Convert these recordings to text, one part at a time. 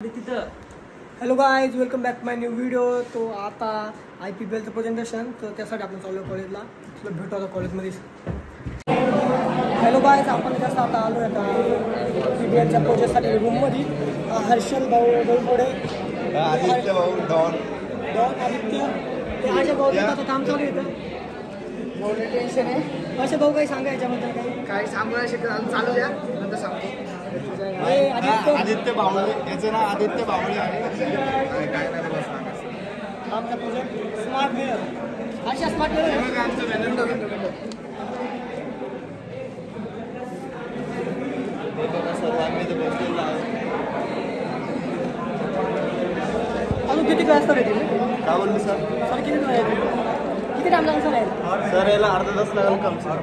Hello guys, welcome back माय new video. तो आता IPPLचं presentation, तर त्यासाठी आपण चालू आहे कॉलेजला. तुला भेटू आता कॉलेजमध्ये. हॅलो गाईज, आपण कसं आता आलो आहे आता IPPLच्या प्रोजेक्टसाठी रूममध्ये. हर्षल भाऊ डोईफोडे, आदित्य भाऊ डॉन आदित्य, ते अशा भाऊ आता काम चालू येतं. मोठं टेन्शन आहे. असे भाऊ काही सांगा याच्याबद्दल? काही सांगू नाही शकत, चालू द्या नंतर सांगतो. आदित्य बावळे, याचं नाव आदित्य बावळे आहे. आमचा प्रोजेक्ट स्मार्ट वेअर. अशा स्मार्ट वेअर अजून किती क्लास तर येतील? काय बोलले सर? सर किती किती टाइम लागेल सर? सर याला अर्धा तास लागेल कम सर.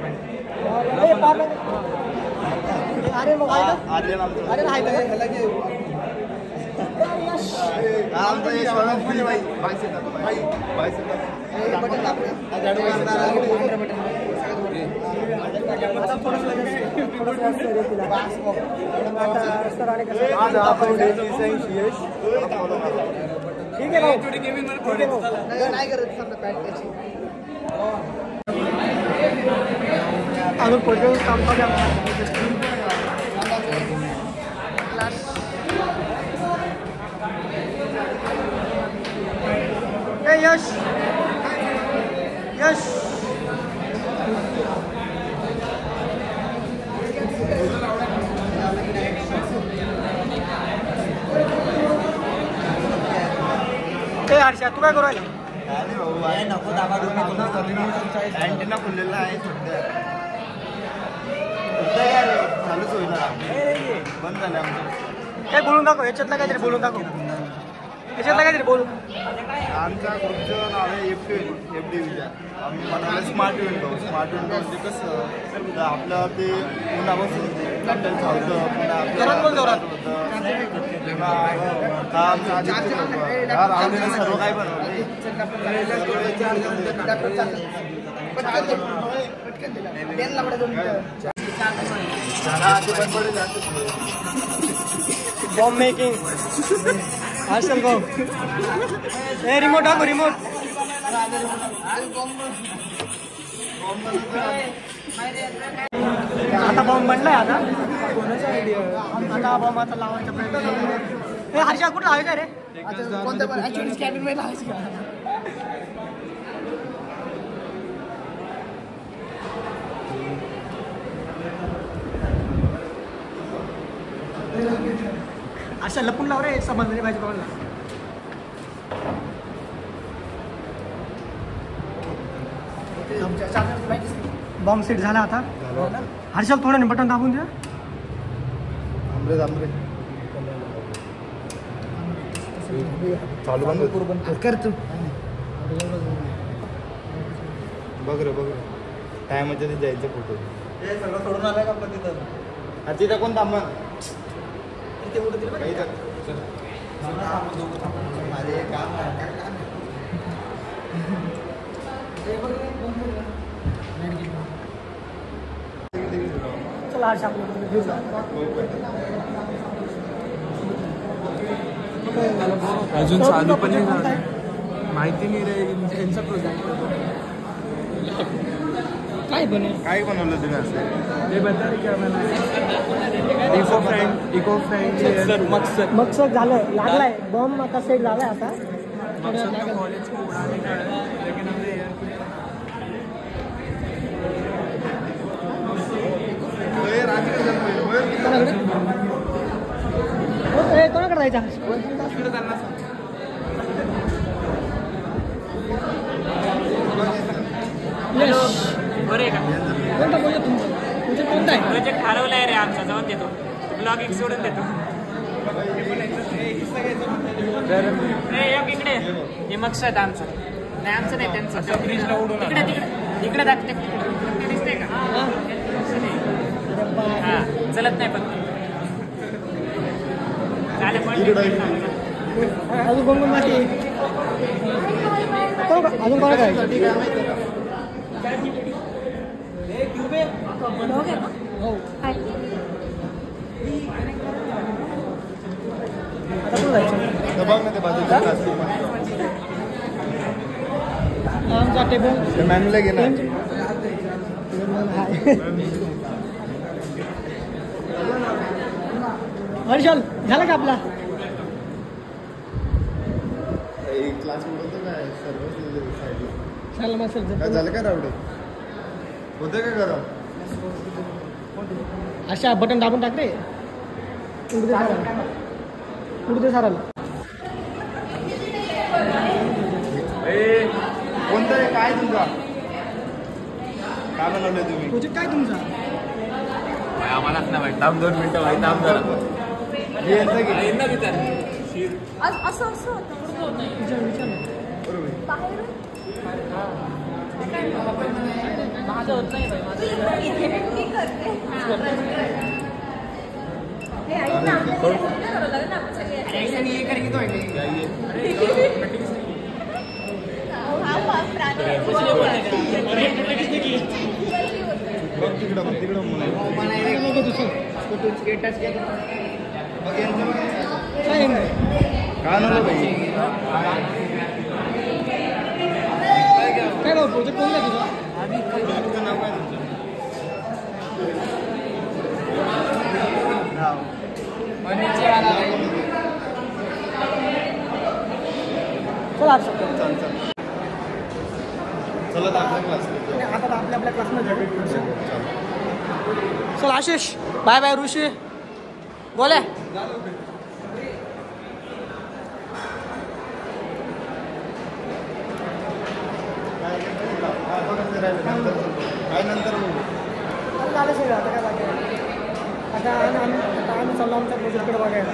अरे मग अरे ठीक अजून पुढे काम यश यश हर्षा, तू काय करू राहिला? नको दाबा, अँटेना खुललेला आहे सध्या. चालूच होईल, बंद झालं आमचं. काय बोलून दाखव, याच्यातला काहीतरी बोलून दाखव. याच्यातला काहीतरी बोलू. आमच्या ग्रुपचं नाव आहे FD विचार. आम्ही म्हणाले स्मार्ट विंडो. स्मार्ट विंडो म्हणजे कसं आपलं ते उन्हापासून आपल्याला चालतं, सर्व काही बनवलं. बॉम्ब मेकिंग हर्षल भाऊ. हे रिमोट टाकू, रिमोट. आता बॉम्ब बनलाय. आता कोणाचा आयडिया? आता बॉम्ब आता लावायचा प्रयत्न. हे हर्षा कुठं लावायचा रे? कोणत्या कॅबिन मध्ये लावायची का? अशा लपून लाव रे, समजले पाहिजे कोणाला. बॉम्ब सेट झाला आता. हर्षल थोडं बटन दाबून द्या. चालू बंद कर तू. बघ रे बघ रे, टायमाच्या ते जायचं फोटो. हे सगळं सोडून आलाय का आपलं तिथं? तिथं कोण थांबा? चला अजून चालू पण नाही झालं, माहिती नाही रे यांचा प्रोजेक्ट. काय बनवलं तुम्ही असं? ते बता रे, क्या बनवलं? इको फ्रेंड मकसद झालं, लागलाय बॉम्ब. आता सेट झालाय. आता कॉलेज को उड़ाने का है, लेकिन हमने कोणाकडे जायचं? तिकडे त्यांना बरे का? कोणता बोलतो तुमचं? कोणता आहे प्रोजेक्ट? हरवलाय रे आमचा, जाऊन देतो. ब्लॉगिंग सोडून देतो. इकडे हे मकसद आमचं नाही, आमचं नाही त्यांचं. तिकडे तिकडे इकडे दाखते, दिसतंय का? हा, चलत नाही पण अजून कोण कोण बाकी? अजून कोण काय? हो. आता कुठं जायचं आमचा टेबल मॅनूला घे ना. हर्षल झाला का आपला काय झालं का रावडे होते का गरम अशा बटन दाबून टाक रे कुठे साराला कोणतं रे काय तुमचा काय बनवलंय तुम्ही प्रोजेक्ट काय तुमचा आम्हालाच नाही माहिती. थांब 2 मिनिटं माहिती. थांब जरा. असं होतं विचार विचार माझं होत नाही बाई, माझं मी करते हे ऐक ना आपल्याला करावं लागेल ना आपण सगळे हा प्राणी तिकडं काय नव्हतं भाई काय भाऊ प्रोजेक्ट कोणता तुझा तुझं नाव काय तुमचं चला आता चला आपल्या क्लास आपल्या क्लासमध्ये चल आशिष बाय बाय ऋषी बोले काय नंतर बघू झालं सगळं आता काय बाकी आता आम्ही चाललो आमच्या प्रोजेक्टकडे बघायला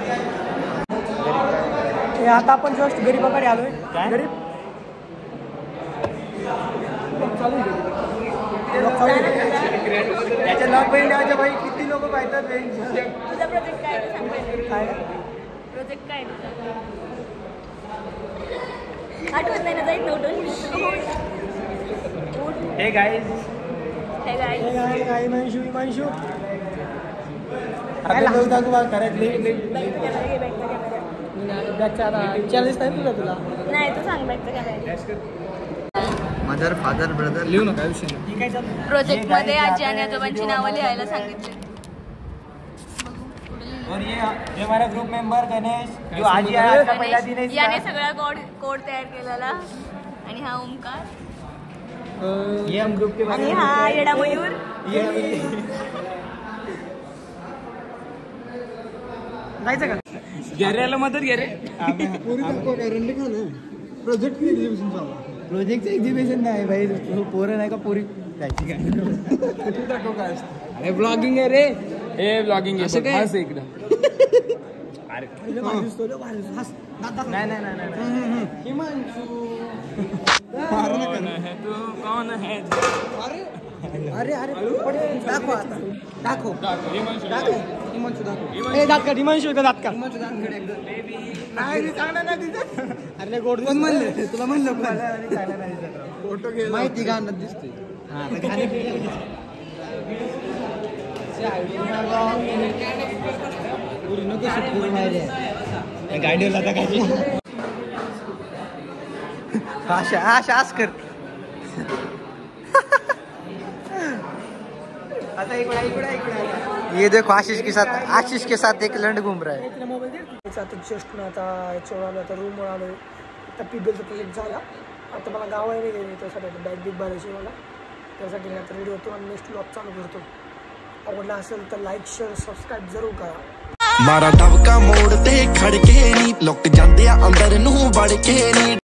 हे आता आपण जस्ट गरीबाकडे आलोय गरीब चालू आहे. त्याच्या लॉक बहीण द्यायच्या बाई किती लोक पाहतात तुझा प्रोजेक्ट काय ते सांग पहिले. काय प्रोजेक्ट काय तुझा आठवत नाही ना जाईल नोटून हे गाईज हे काय काय मानशू मानशू चॅलेंज नाही तुला तुला नाही तू सांग बॅगचं काय मदर फादर ब्रदर लिहू नका विषय काय चालू प्रोजेक्ट मध्ये आजी आणि आजोबांची नावं लिहायला सांगितले और ये हमारा ग्रुप मेंबर गणेश जो आज ही आया था पहिला दिन है याने सगळा कोड तयार केलेला आणि हा ओमकार ये हम ग्रुप के आणि हा येडा मयूर जायचं का गेऱ्याला मदत घे रे. प्रोजेक्ट एक्झिबिशन नाही भाई पोरं नाही का पोरी जायची काय अरे ब्लॉगिंग आहे रे. हे ब्लॉगिंग आहे. असं काय? हस इकडं. नाही नाही नाही हिमांशू कौन है तू कौन है अरे अरे दाखव आता दाखव हिमांशू. हिमांशू दाखव ए दात काढ हिमांशू का दात काढ नाही चांगला नाही दिसत अरे गोड कोण म्हणलं तुला म्हणलं फोटो घे माहिती गाणं दिसतोय गाडीला आता काय आश कर ये देखो आशीष के साथ एक लंड घूम रहा है. आता जस्ट ना आता याच्यावर आलो आता रूमवर आलो आता पिबलचा प्रोजेक्ट झाला आता मला गावाला नाही गेले त्यासाठी आता बॅग बिग भरायची मला त्यासाठी मी आता रेडी होतो आणि नेक्स्ट ब्लॉग चालू करतो आवडला असेल तर लाईक शेअर सबस्क्राईब जरूर करा. मारा दबका मोड़ ते खड़ के नी लुक जांदे अंदर नूं वड़ के नी